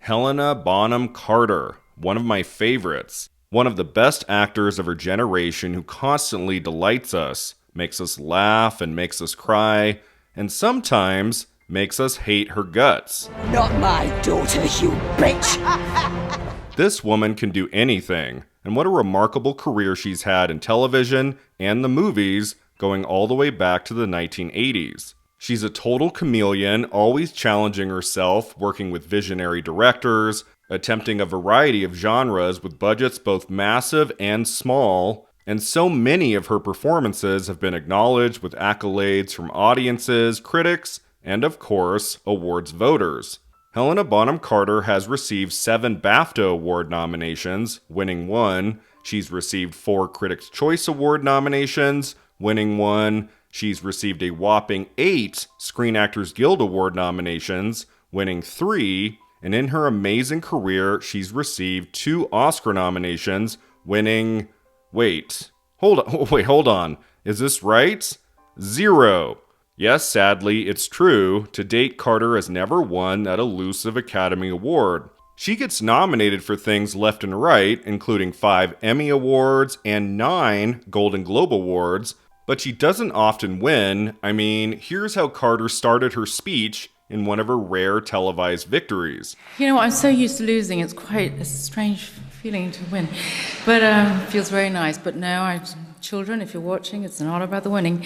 Helena Bonham Carter, one of my favorites. One of the best actors of her generation who constantly delights us, makes us laugh and makes us cry, and sometimes makes us hate her guts. Not my daughter, you bitch! This woman can do anything, and what a remarkable career she's had in television and the movies, going all the way back to the 1980s. She's a total chameleon, always challenging herself, working with visionary directors, attempting a variety of genres with budgets both massive and small, and so many of her performances have been acknowledged with accolades from audiences, critics, and of course, awards voters. Helena Bonham Carter has received 7 BAFTA Award nominations, winning 1. She's received 4 Critics' Choice Award nominations, winning 1. She's received a whopping 8 Screen Actors Guild Award nominations, winning 3. And in her amazing career, she's received 2 Oscar nominations, winning... Hold on. Is this right? 0. Yes, sadly, it's true. To date, Carter has never won that elusive Academy Award. She gets nominated for things left and right, including 5 Emmy Awards and 9 Golden Globe Awards, but she doesn't often win. I mean, here's how Carter started her speech in one of her rare televised victories. You know, I'm so used to losing, it's quite a strange feeling to win. But it feels very nice. But no, children, if you're watching, it's not about the winning.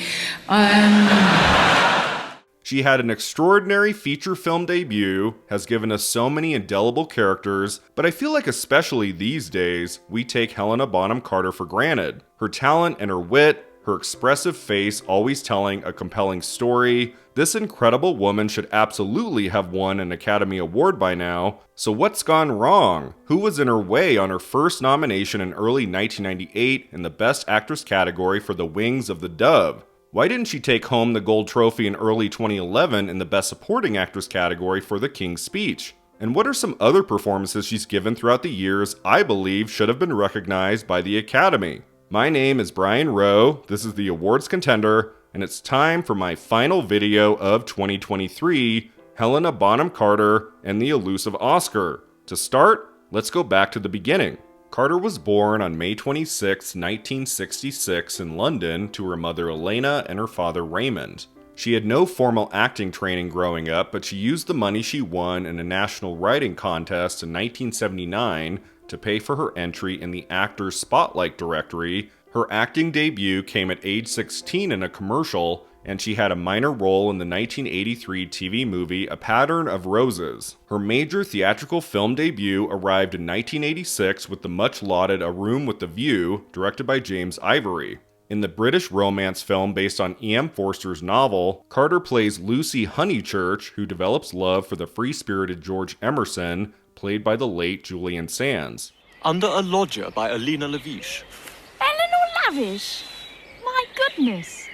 She had an extraordinary feature film debut, has given us so many indelible characters, but I feel like especially these days, we take Helena Bonham Carter for granted. Her talent and her wit, her expressive face always telling a compelling story. This incredible woman should absolutely have won an Academy Award by now. So what's gone wrong? Who was in her way on her first nomination in early 1998 in the Best Actress category for The Wings of the Dove? Why didn't she take home the gold trophy in early 2011 in the Best Supporting Actress category for The King's Speech? And what are some other performances she's given throughout the years I believe should have been recognized by the Academy? My name is Brian Rowe, this is the Awards Contender, and it's time for my final video of 2023, Helena Bonham Carter and the Elusive Oscar. To start, let's go back to the beginning. Carter was born on May 26, 1966 in London to her mother Elena and her father Raymond. She had no formal acting training growing up, but she used the money she won in a national writing contest in 1979 to pay for her entry in the Actors Spotlight directory. Her acting debut came at age 16 in a commercial, and she had a minor role in the 1983 TV movie A Pattern of Roses. Her major theatrical film debut arrived in 1986 with the much-lauded A Room with the View, directed by James Ivory. In the British romance film based on E.M. Forster's novel, Carter plays Lucy Honeychurch, who develops love for the free-spirited George Emerson, played by the late Julian Sands. Under a Lodger by Alina Lavish. Eleanor Lavish? My goodness.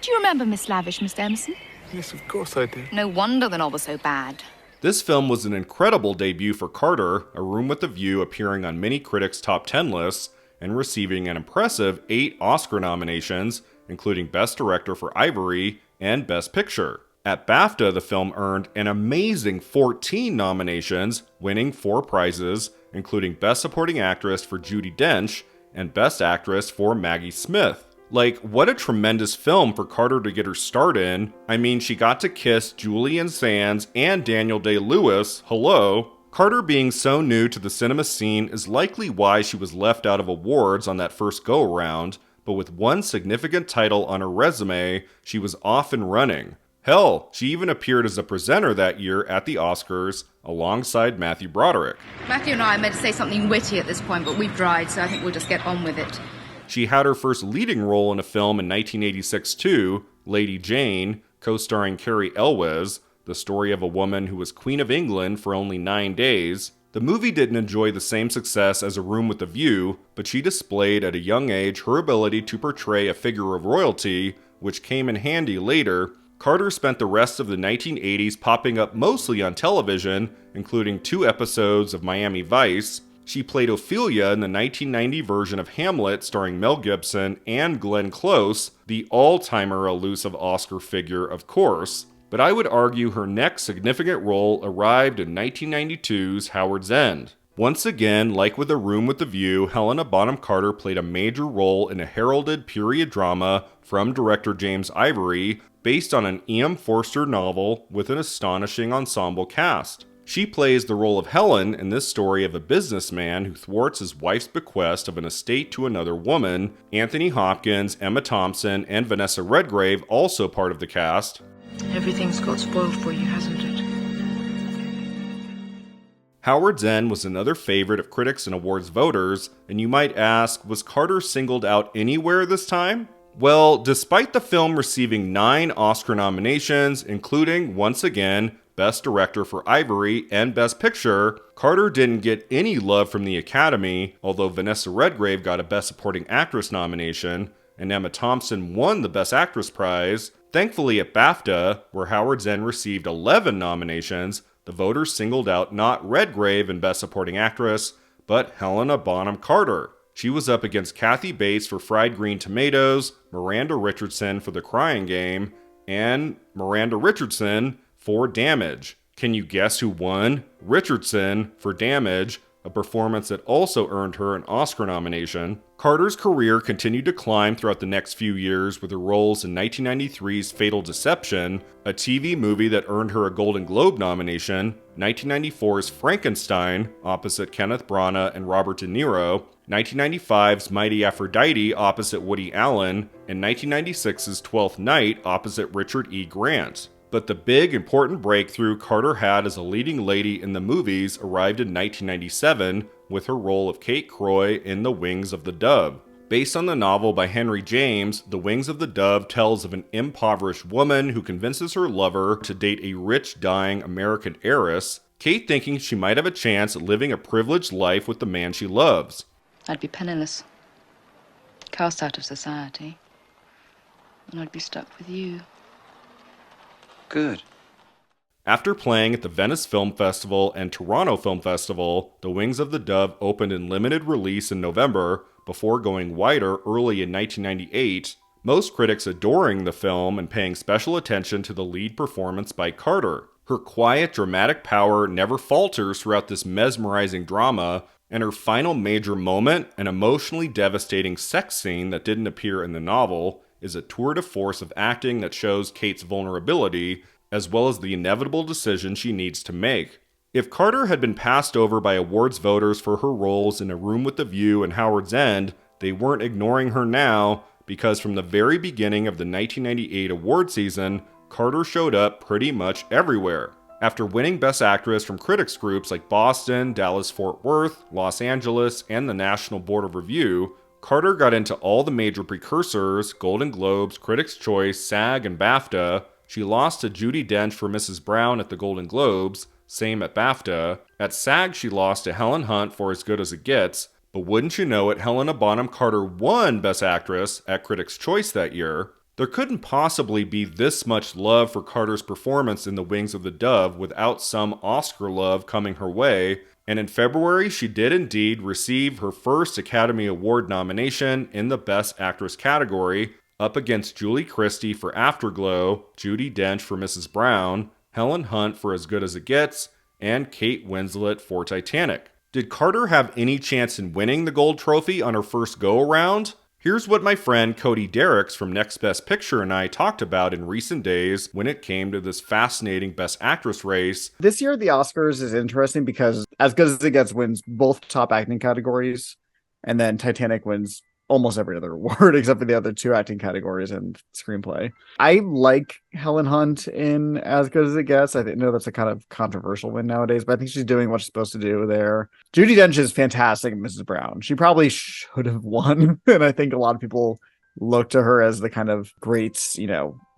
Do you remember Miss Lavish, Mr. Emerson? Yes, of course I do. No wonder the novel's so bad. This film was an incredible debut for Carter, A Room with a View appearing on many critics' top 10 lists and receiving an impressive 8 Oscar nominations, including Best Director for Ivory and Best Picture. At BAFTA, the film earned an amazing 14 nominations, winning 4 prizes, including Best Supporting Actress for Judi Dench and Best Actress for Maggie Smith. Like, what a tremendous film for Carter to get her start in. I mean, she got to kiss Julian Sands and Daniel Day-Lewis, hello. Carter being so new to the cinema scene is likely why she was left out of awards on that first go-around, but with one significant title on her resume, she was off and running. Hell, she even appeared as a presenter that year at the Oscars alongside Matthew Broderick. Matthew and I are meant to say something witty at this point, but we've dried, so I think we'll just get on with it. She had her first leading role in a film in 1986 too, Lady Jane, co-starring Cary Elwes, the story of a woman who was Queen of England for only 9 days. The movie didn't enjoy the same success as A Room with a View, but she displayed at a young age her ability to portray a figure of royalty, which came in handy later. Carter spent the rest of the 1980s popping up mostly on television, including 2 episodes of Miami Vice. She played Ophelia in the 1990 version of Hamlet starring Mel Gibson and Glenn Close, the all-timer elusive Oscar figure, of course. but I would argue her next significant role arrived in 1992's Howard's End. Once again, like with A Room with a View, Helena Bonham Carter played a major role in a heralded period drama from director James Ivory, based on an E.M. Forster novel with an astonishing ensemble cast. She plays the role of Helen in this story of a businessman who thwarts his wife's bequest of an estate to another woman. Anthony Hopkins, Emma Thompson, and Vanessa Redgrave also part of the cast. Everything's got spoiled for you, hasn't it? Howard's End was another favorite of critics and awards voters, and you might ask, was Carter singled out anywhere this time? Well, despite the film receiving 9 Oscar nominations, including, once again, Best Director for Ivory and Best Picture, Carter didn't get any love from the Academy, although Vanessa Redgrave got a Best Supporting Actress nomination, and Emma Thompson won the Best Actress prize. Thankfully at BAFTA, where Howard's End received 11 nominations, the voters singled out not Redgrave in Best Supporting Actress, but Helena Bonham Carter. She was up against Kathy Bates for Fried Green Tomatoes, Miranda Richardson for The Crying Game, and Miranda Richardson for Damage. Can you guess who won? Richardson for Damage, a performance that also earned her an Oscar nomination. Carter's career continued to climb throughout the next few years with her roles in 1993's Fatal Deception, a TV movie that earned her a Golden Globe nomination, 1994's Frankenstein, opposite Kenneth Branagh and Robert De Niro, 1995's Mighty Aphrodite opposite Woody Allen, and 1996's Twelfth Night opposite Richard E. Grant. But the big, important breakthrough Carter had as a leading lady in the movies arrived in 1997 with her role of Kate Croy in The Wings of the Dove. Based on the novel by Henry James, The Wings of the Dove tells of an impoverished woman who convinces her lover to date a rich, dying American heiress, Kate thinking she might have a chance at living a privileged life with the man she loves. I'd be penniless, cast out of society, and I'd be stuck with you. Good. After playing at the Venice Film Festival and Toronto Film Festival, The Wings of the Dove opened in limited release in November before going wider early in 1998, most critics adoring the film and paying special attention to the lead performance by Carter. Her quiet, dramatic power never falters throughout this mesmerizing drama, and her final major moment, an emotionally devastating sex scene that didn't appear in the novel, is a tour de force of acting that shows Kate's vulnerability, as well as the inevitable decision she needs to make. If Carter had been passed over by awards voters for her roles in A Room with a View and Howard's End, they weren't ignoring her now, because from the very beginning of the 1998 award season, Carter showed up pretty much everywhere. After winning Best Actress from critics groups like Boston, Dallas-Fort Worth, Los Angeles, and the National Board of Review, Carter got into all the major precursors, Golden Globes, Critics' Choice, SAG, and BAFTA. She lost to Judi Dench for Mrs. Brown at the Golden Globes, same at BAFTA. At SAG, she lost to Helen Hunt for As Good as It Gets, but wouldn't you know it, Helena Bonham Carter won Best Actress at Critics' Choice that year. There couldn't possibly be this much love for Carter's performance in The Wings of the Dove without some Oscar love coming her way, and in February she did indeed receive her first Academy Award nomination in the Best Actress category, up against Julie Christie for Afterglow, Judi Dench for Mrs. Brown, Helen Hunt for As Good as It Gets, and Kate Winslet for Titanic. Did Carter have any chance in winning the gold trophy on her first go-around? Here's what my friend Cody Derricks from Next Best Picture and I talked about in recent days when it came to this fascinating Best Actress race. This year, the Oscars is interesting because As Good as It Gets wins both top acting categories, and then Titanic wins almost every other award except for the other 2 acting categories and screenplay. I like Helen Hunt in As Good as It Gets. I know that's a kind of controversial win nowadays, but I think she's doing what she's supposed to do there. Judi Dench is fantastic in Mrs. Brown. She probably should have won, and I think a lot of people look to her as the kind of great,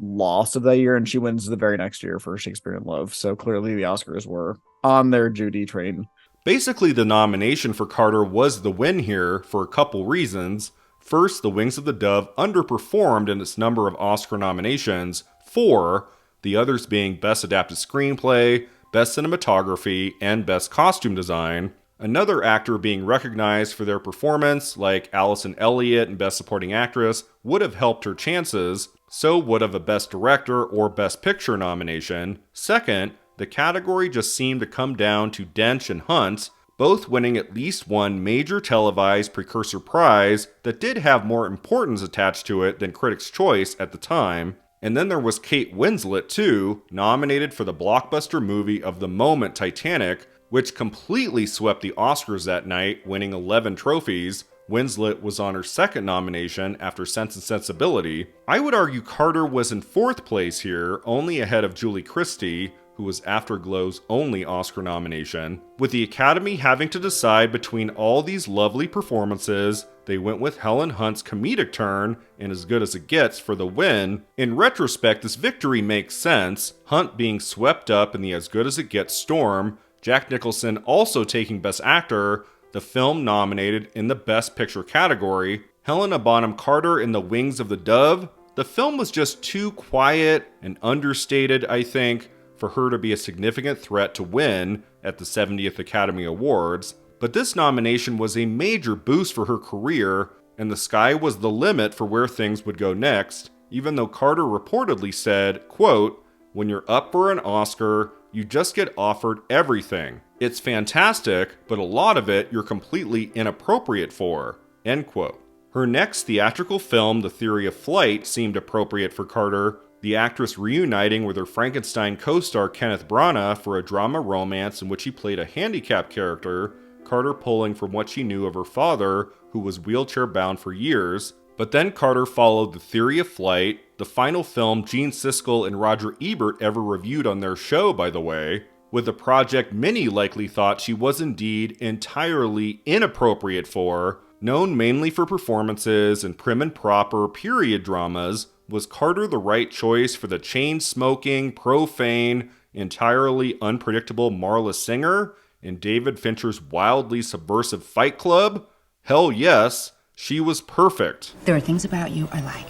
loss of that year, and she wins the very next year for Shakespeare in Love. So clearly the Oscars were on their Judi train. Basically, the nomination for Carter was the win here for a couple reasons. First, The Wings of the Dove underperformed in its number of Oscar nominations, 4, the others being Best Adapted Screenplay, Best Cinematography, and Best Costume Design. Another actor being recognized for their performance, like Allison Elliott in Best Supporting Actress, would have helped her chances, So would have a Best Director or Best Picture nomination. Second, the category just seemed to come down to Dench and Hunt, both winning at least one major televised precursor prize that did have more importance attached to it than Critics' Choice at the time. And then there was Kate Winslet too, nominated for the blockbuster movie of the moment Titanic, which completely swept the Oscars that night, winning 11 trophies. Winslet was on her second nomination after Sense and Sensibility. I would argue Carter was in fourth place here, only ahead of Julie Christie, who was Afterglow's only Oscar nomination. With the Academy having to decide between all these lovely performances, they went with Helen Hunt's comedic turn and As Good as It Gets for the win. In retrospect, this victory makes sense, Hunt being swept up in the As Good as It Gets storm, Jack Nicholson also taking Best Actor, the film nominated in the Best Picture category, Helena Bonham Carter in The Wings of the Dove. The film was just too quiet and understated, I think, for her to be a significant threat to win at the 70th Academy Awards, but this nomination was a major boost for her career, and the sky was the limit for where things would go next, even though Carter reportedly said, quote, "When you're up for an Oscar, you just get offered everything. It's fantastic, but a lot of it you're completely inappropriate for," end quote. Her next theatrical film, The Theory of Flight, seemed appropriate for Carter, the actress reuniting with her Frankenstein co-star Kenneth Branagh for a drama romance in which he played a handicapped character, Carter pulling from what she knew of her father, who was wheelchair-bound for years. But then Carter followed The Theory of Flight, the final film Gene Siskel and Roger Ebert ever reviewed on their show, by the way, with a project many likely thought she was indeed entirely inappropriate for. Known mainly for performances in prim and proper period dramas, was Carter the right choice for the chain-smoking, profane, entirely unpredictable Marla Singer in David Fincher's wildly subversive Fight Club? Hell yes, she was perfect. There are things about you I like.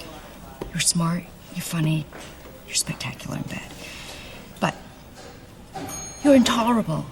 You're smart, you're funny, you're spectacular in bed. But you're intolerable.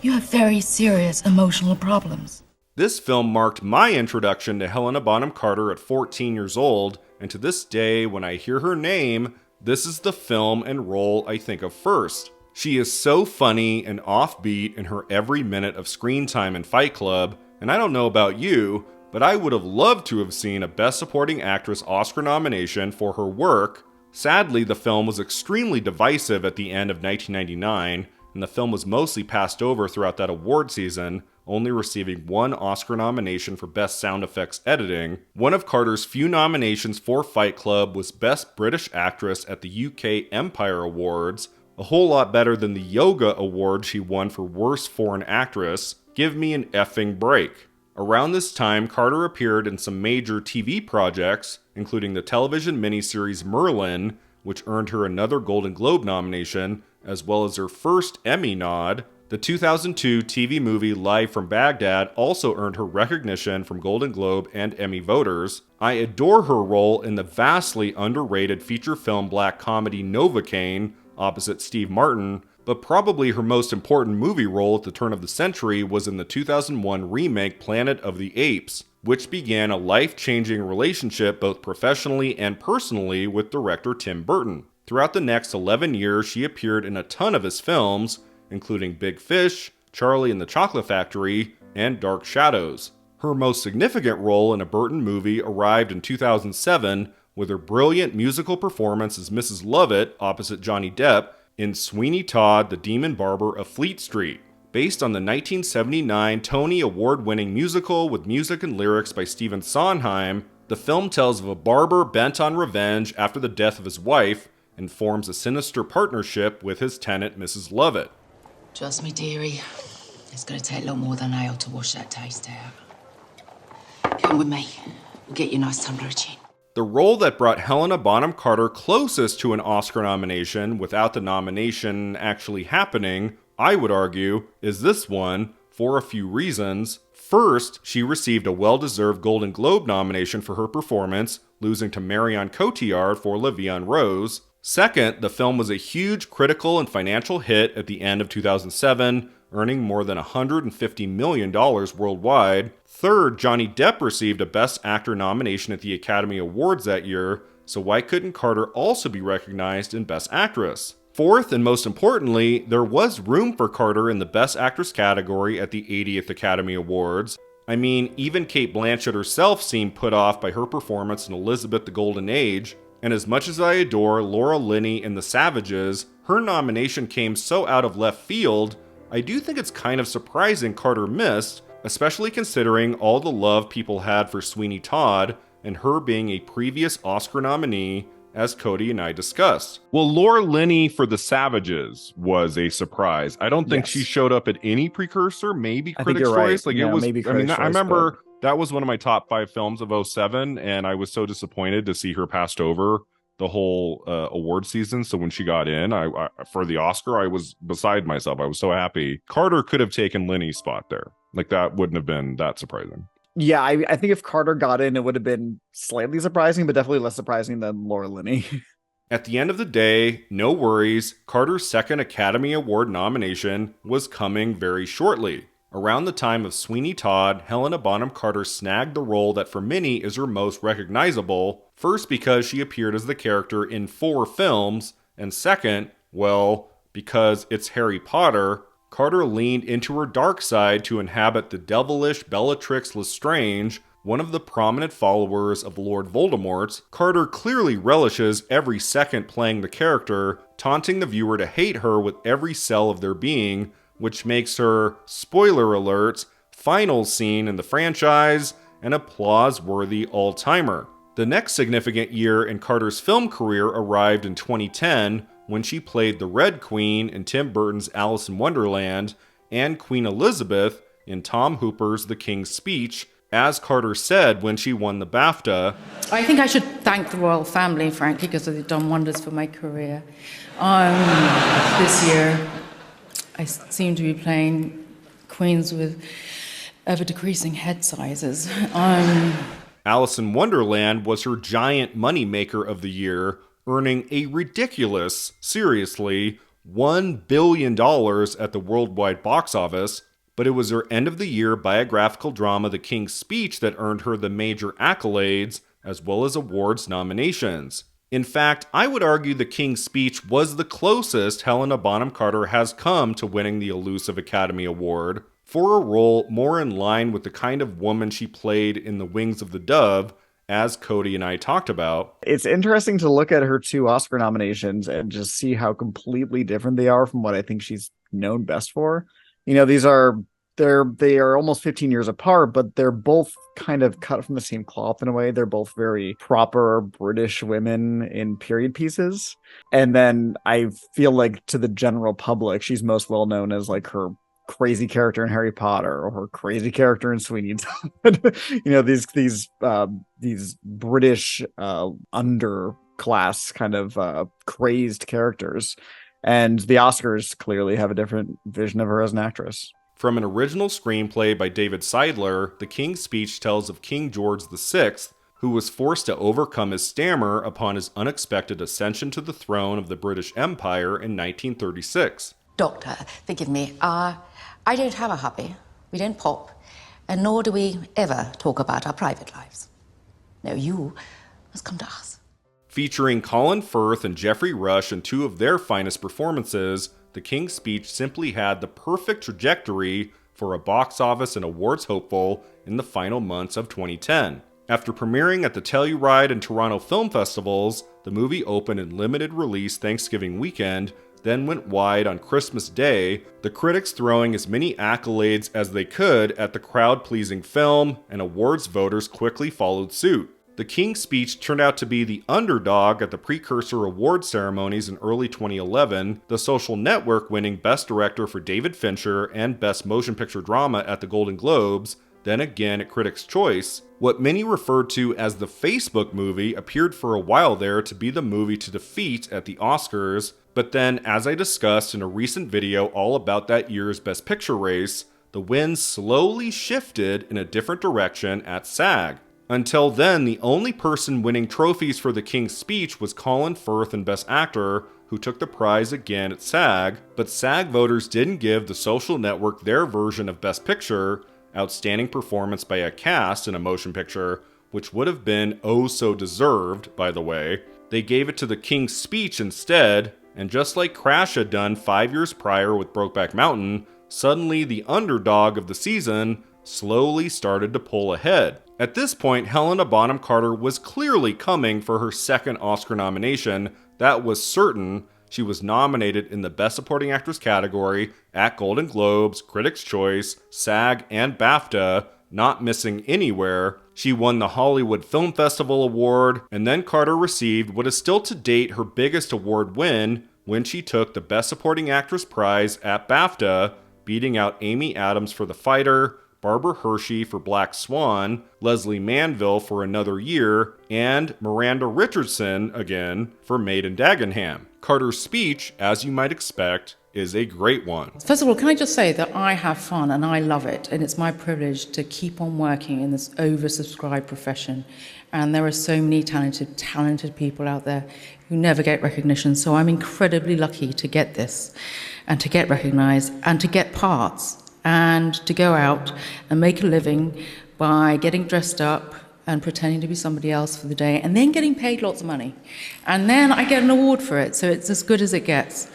You have very serious emotional problems. This film marked my introduction to Helena Bonham Carter at 14 years old, and to this day, when I hear her name, this is the film and role I think of first. She is so funny and offbeat in her every minute of screen time in Fight Club, and I don't know about you, but I would have loved to have seen a Best Supporting Actress Oscar nomination for her work. Sadly, the film was extremely divisive at the end of 1999, and the film was mostly passed over throughout that award season, only receiving one Oscar nomination for Best Sound Effects Editing. One of Carter's few nominations for Fight Club was Best British Actress at the UK Empire Awards, a whole lot better than the Yoga Award she won for Worst Foreign Actress. Give me an effing break. Around this time, Carter appeared in some major TV projects, including the television miniseries Merlin, which earned her another Golden Globe nomination, as well as her first Emmy nod. The 2002 TV movie Live from Baghdad also earned her recognition from Golden Globe and Emmy voters. I adore her role in the vastly underrated feature film black comedy Novocaine, opposite Steve Martin, but probably her most important movie role at the turn of the century was in the 2001 remake Planet of the Apes, which began a life-changing relationship both professionally and personally with director Tim Burton. Throughout the next 11 years, she appeared in a ton of his films, including Big Fish, Charlie and the Chocolate Factory, and Dark Shadows. Her most significant role in a Burton movie arrived in 2007 with her brilliant musical performance as Mrs. Lovett opposite Johnny Depp in Sweeney Todd, the Demon Barber of Fleet Street. Based on the 1979 Tony Award-winning musical with music and lyrics by Stephen Sondheim, the film tells of a barber bent on revenge after the death of his wife and forms a sinister partnership with his tenant, Mrs. Lovett. Trust me, dearie. It's gonna take a lot more than ale to wash that taste out. Come with me. We'll get you a nice tumbler of gin. The role that brought Helena Bonham Carter closest to an Oscar nomination without the nomination actually happening, I would argue, is this one, for a few reasons. First, she received a well-deserved Golden Globe nomination for her performance, losing to Marion Cotillard for La Vie en Rose. Second, the film was a huge critical and financial hit at the end of 2007, earning more than $150 million worldwide. Third, Johnny Depp received a Best Actor nomination at the Academy Awards that year, so why couldn't Carter also be recognized in Best Actress? Fourth, and most importantly, there was room for Carter in the Best Actress category at the 80th Academy Awards. I mean, even Cate Blanchett herself seemed put off by her performance in Elizabeth the Golden Age, and as much as I adore Laura Linney in The Savages, her nomination came so out of left field, I do think it's kind of surprising Carter missed, especially considering all the love people had for Sweeney Todd, and her being a previous Oscar nominee, as Cody and I discussed. Well, Laura Linney for The Savages was a surprise. I don't think she showed up at any precursor, maybe Critics' Choice. Right. It was, maybe Critics' Choice, I remember that was one of my top 5 films of 2007, and I was so disappointed to see her passed over the whole award season. So when she got in, I for the Oscar, I was beside myself. I was so happy. Carter could have taken Linney's spot there. Like, that wouldn't have been that surprising. Yeah, I think if Carter got in, it would have been slightly surprising, but definitely less surprising than Laura Linney. At the end of the day, no worries, Carter's second Academy Award nomination was coming very shortly. Around the time of Sweeney Todd, Helena Bonham Carter snagged the role that for many is her most recognizable, first because she appeared as the character in 4 films, and second, well, because it's Harry Potter. Carter leaned into her dark side to inhabit the devilish Bellatrix Lestrange, one of the prominent followers of Lord Voldemort. Carter clearly relishes every second playing the character, taunting the viewer to hate her with every cell of their being, which makes her, spoiler alert, final scene in the franchise, an applause-worthy all-timer. The next significant year in Carter's film career arrived in 2010, when she played the Red Queen in Tim Burton's Alice in Wonderland, and Queen Elizabeth in Tom Hooper's The King's Speech, as Carter said when she won the BAFTA. I think I should thank the royal family, frankly, because they've done wonders for my career. This year, I seem to be playing queens with ever-decreasing head sizes. Alice in Wonderland was her giant moneymaker of the year, earning a ridiculous, seriously, $1 billion at the worldwide box office, but it was her end-of-the-year biographical drama The King's Speech that earned her the major accolades, as well as awards nominations. In fact, I would argue The King's Speech was the closest Helena Bonham Carter has come to winning the Elusive Academy Award, for a role more in line with the kind of woman she played in The Wings of the Dove, as Cody and I talked about. It's interesting to look at her 2 Oscar nominations and just see how completely different they are from what I think she's known best for. You know, they are almost 15 years apart, but they're both kind of cut from the same cloth in a way. They're both very proper British women in period pieces. And then I feel like to the general public, she's most well known as like her crazy character in Harry Potter or her crazy character in Sweeney Todd. You know, these British underclass kind of crazed characters, and the Oscars clearly have a different vision of her as an actress. From an original screenplay by David Seidler, The King's Speech tells of King George VI, who was forced to overcome his stammer upon his unexpected ascension to the throne of the British Empire in 1936. Doctor, forgive me. I don't have a hubby. We don't pop. And nor do we ever talk about our private lives. No, you must come to us. Featuring Colin Firth and Geoffrey Rush in 2 of their finest performances, The King's Speech simply had the perfect trajectory for a box office and awards hopeful in the final months of 2010. After premiering at the Telluride and Toronto Film Festivals, the movie opened in limited release Thanksgiving weekend, then went wide on Christmas Day, the critics throwing as many accolades as they could at the crowd-pleasing film, and awards voters quickly followed suit. The King's Speech turned out to be the underdog at the precursor award ceremonies in early 2011, The Social Network winning Best Director for David Fincher and Best Motion Picture Drama at the Golden Globes, then again at Critics' Choice. What many referred to as the Facebook movie appeared for a while there to be the movie to defeat at the Oscars, but then, as I discussed in a recent video all about that year's Best Picture race, the winds slowly shifted in a different direction at SAG. Until then, the only person winning trophies for The King's Speech was Colin Firth in Best Actor, who took the prize again at SAG, but SAG voters didn't give The Social Network their version of Best Picture, Outstanding Performance by a Cast in a Motion Picture, which would have been oh so deserved, by the way. They gave it to The King's Speech instead, and just like Crash had done 5 years prior with Brokeback Mountain, suddenly the underdog of the season slowly started to pull ahead. At this point, Helena Bonham Carter was clearly coming for her second Oscar nomination. That was certain. She was nominated in the Best Supporting Actress category at Golden Globes, Critics' Choice, SAG, and BAFTA, not missing anywhere. She won the Hollywood Film Festival Award, and then Carter received what is still to date her biggest award win when she took the Best Supporting Actress prize at BAFTA, beating out Amy Adams for The Fighter, Barbara Hershey for Black Swan, Leslie Manville for Another Year, and Miranda Richardson, again, for Maid in Dagenham. Carter's speech, as you might expect, is a great one. First of all, can I just say that I have fun and I love it, and it's my privilege to keep on working in this oversubscribed profession. And there are so many talented people out there who never get recognition, so I'm incredibly lucky to get this, and to get recognized, and to get parts, and to go out and make a living by getting dressed up and pretending to be somebody else for the day, and then getting paid lots of money. And then I get an award for it, so it's as good as it gets.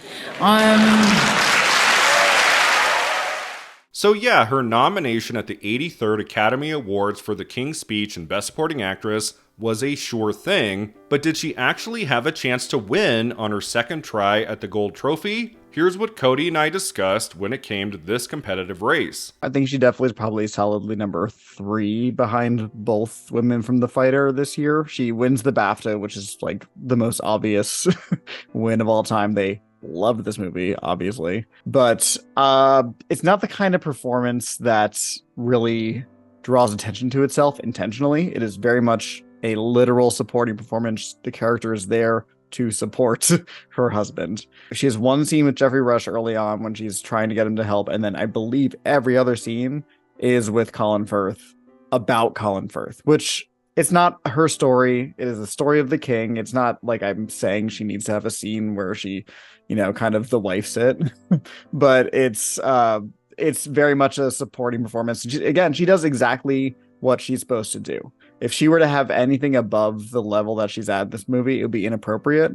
So yeah, her nomination at the 83rd Academy Awards for The King's Speech and Best Supporting Actress was a sure thing, but did she actually have a chance to win on her second try at the Gold Trophy? Here's what Cody and I discussed when it came to this competitive race. I think she definitely is probably solidly number 3 behind both Women from the Fighter this year. She wins the BAFTA, which is like the most obvious win of all time. They loved this movie, obviously. But it's not the kind of performance that really draws attention to itself intentionally. It is very much a literal supporting performance. The character is there to support her husband. She has one scene with Jeffrey Rush early on when she's trying to get him to help, and then I believe every other scene is with Colin Firth, about Colin Firth, which it's not her story. It is the story of the king. It's not like I'm saying she needs to have a scene where she, kind of the wife's it, but it's very much a supporting performance. Again, she does exactly what she's supposed to do. If she were to have anything above the level that she's at this movie, it would be inappropriate,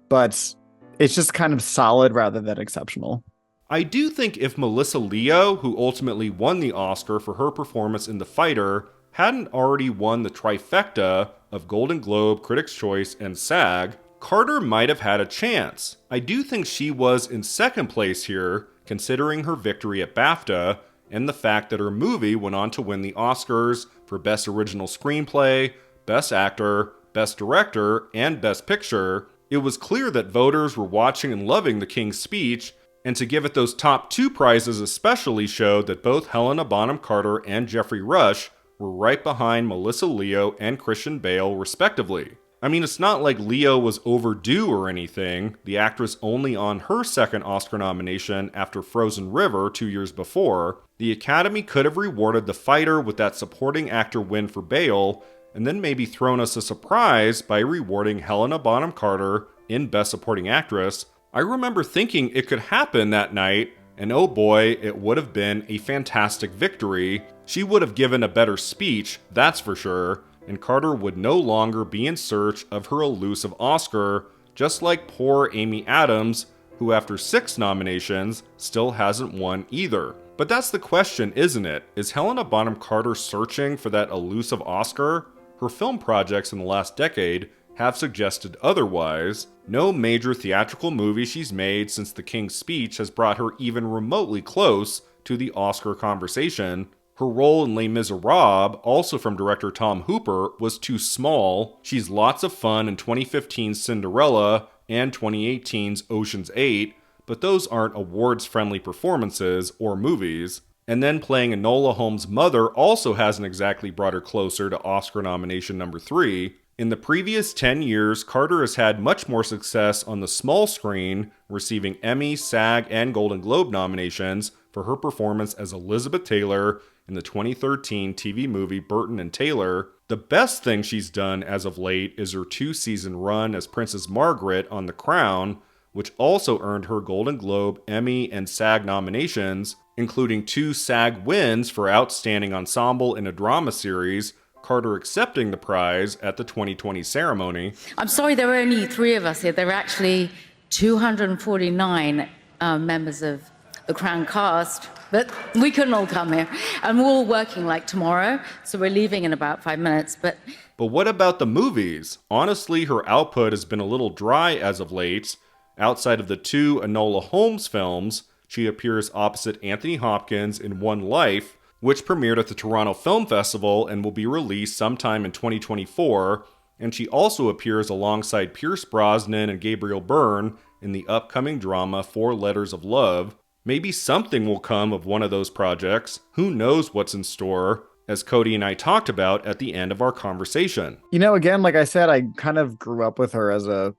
but it's just kind of solid rather than exceptional. I do think if Melissa Leo, who ultimately won the Oscar for her performance in The Fighter, hadn't already won the trifecta of Golden Globe, Critics' Choice, and SAG, Carter might have had a chance. I do think she was in second place here, considering her victory at BAFTA, and the fact that her movie went on to win the Oscars for Best Original Screenplay, Best Actor, Best Director, and Best Picture. It was clear that voters were watching and loving The King's Speech, and to give it those top 2 prizes especially showed that both Helena Bonham Carter and Jeffrey Rush were right behind Melissa Leo and Christian Bale, respectively. I mean, it's not like Leo was overdue or anything, the actress only on her second Oscar nomination after Frozen River 2 years before. The Academy could have rewarded The Fighter with that supporting actor win for Bale, and then maybe thrown us a surprise by rewarding Helena Bonham Carter in Best Supporting Actress. I remember thinking it could happen that night, and oh boy, it would have been a fantastic victory. She would have given a better speech, that's for sure, and Carter would no longer be in search of her elusive Oscar, just like poor Amy Adams, who after 6 nominations still hasn't won either. But that's the question, isn't it? Is Helena Bonham Carter searching for that elusive Oscar? Her film projects in the last decade have suggested otherwise. No major theatrical movie she's made since The King's Speech has brought her even remotely close to the Oscar conversation. Her role in Les Miserables, also from director Tom Hooper, was too small. She's lots of fun in 2015's Cinderella and 2018's Ocean's 8, but those aren't awards-friendly performances or movies. And then playing Enola Holmes' mother also hasn't exactly brought her closer to Oscar nomination number 3. In the previous 10 years, Carter has had much more success on the small screen, receiving Emmy, SAG, and Golden Globe nominations for her performance as Elizabeth Taylor in the 2013 TV movie Burton and Taylor. The best thing she's done as of late is her 2-season run as Princess Margaret on The Crown, which also earned her Golden Globe, Emmy, and SAG nominations, including 2 SAG wins for Outstanding Ensemble in a Drama Series Carter accepting the prize at the 2020 ceremony. I'm sorry there were only 3 of us here. There were actually 249 members of the Crown cast, but we couldn't all come here. And we're all working like tomorrow, so we're leaving in about 5 minutes. But what about the movies? Honestly, her output has been a little dry as of late. Outside of the 2 Enola Holmes films, she appears opposite Anthony Hopkins in One Life, which premiered at the Toronto Film Festival and will be released sometime in 2024, and she also appears alongside Pierce Brosnan and Gabriel Byrne in the upcoming drama 4 Letters of Love. Maybe something will come of one of those projects. Who knows what's in store, as Cody and I talked about at the end of our conversation. You know, again, like I said, I kind of grew up with her as a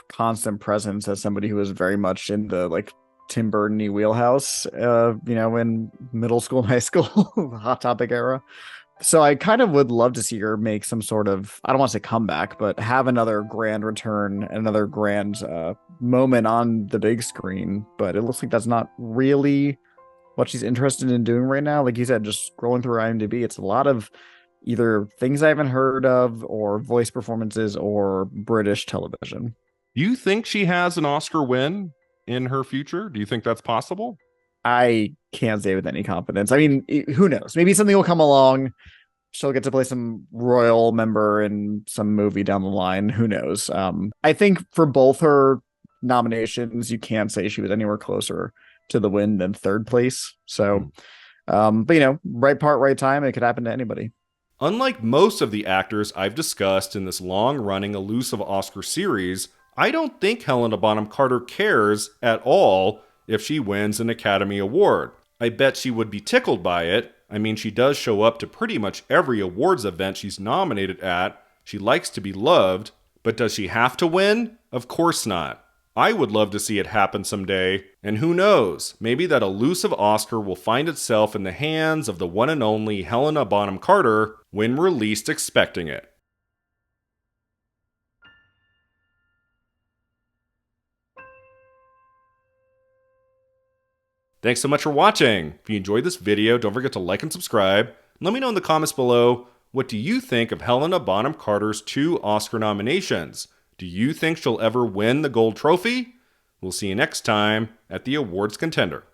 constant presence, as somebody who was very much in the like Tim Burton-y wheelhouse, in middle school and high school, Hot Topic era. So I kind of would love to see her make some sort of, I don't want to say comeback, but have another grand return, another grand moment on the big screen. But it looks like that's not really what she's interested in doing right now. Like you said, just scrolling through IMDb, it's a lot of either things I haven't heard of or voice performances or British television. Do you think she has an Oscar win in her future? Do you think that's possible? I can't say with any confidence. I mean, who knows? Maybe something will come along. She'll get to play some royal member in some movie down the line. Who knows? I think for both her nominations, you can't say she was anywhere closer to the win than third place. So, but right part, right time. It could happen to anybody. Unlike most of the actors I've discussed in this long-running Elusive Oscar series, I don't think Helena Bonham Carter cares at all if she wins an Academy Award. I bet she would be tickled by it. I mean, she does show up to pretty much every awards event she's nominated at. She likes to be loved, but does she have to win? Of course not. I would love to see it happen someday, and who knows, maybe that elusive Oscar will find itself in the hands of the one and only Helena Bonham Carter when we're least expecting it. Thanks so much for watching. If you enjoyed this video, don't forget to like and subscribe. Let me know in the comments below, what do you think of Helena Bonham Carter's 2 Oscar nominations? Do you think she'll ever win the gold trophy? We'll see you next time at the Awards Contender.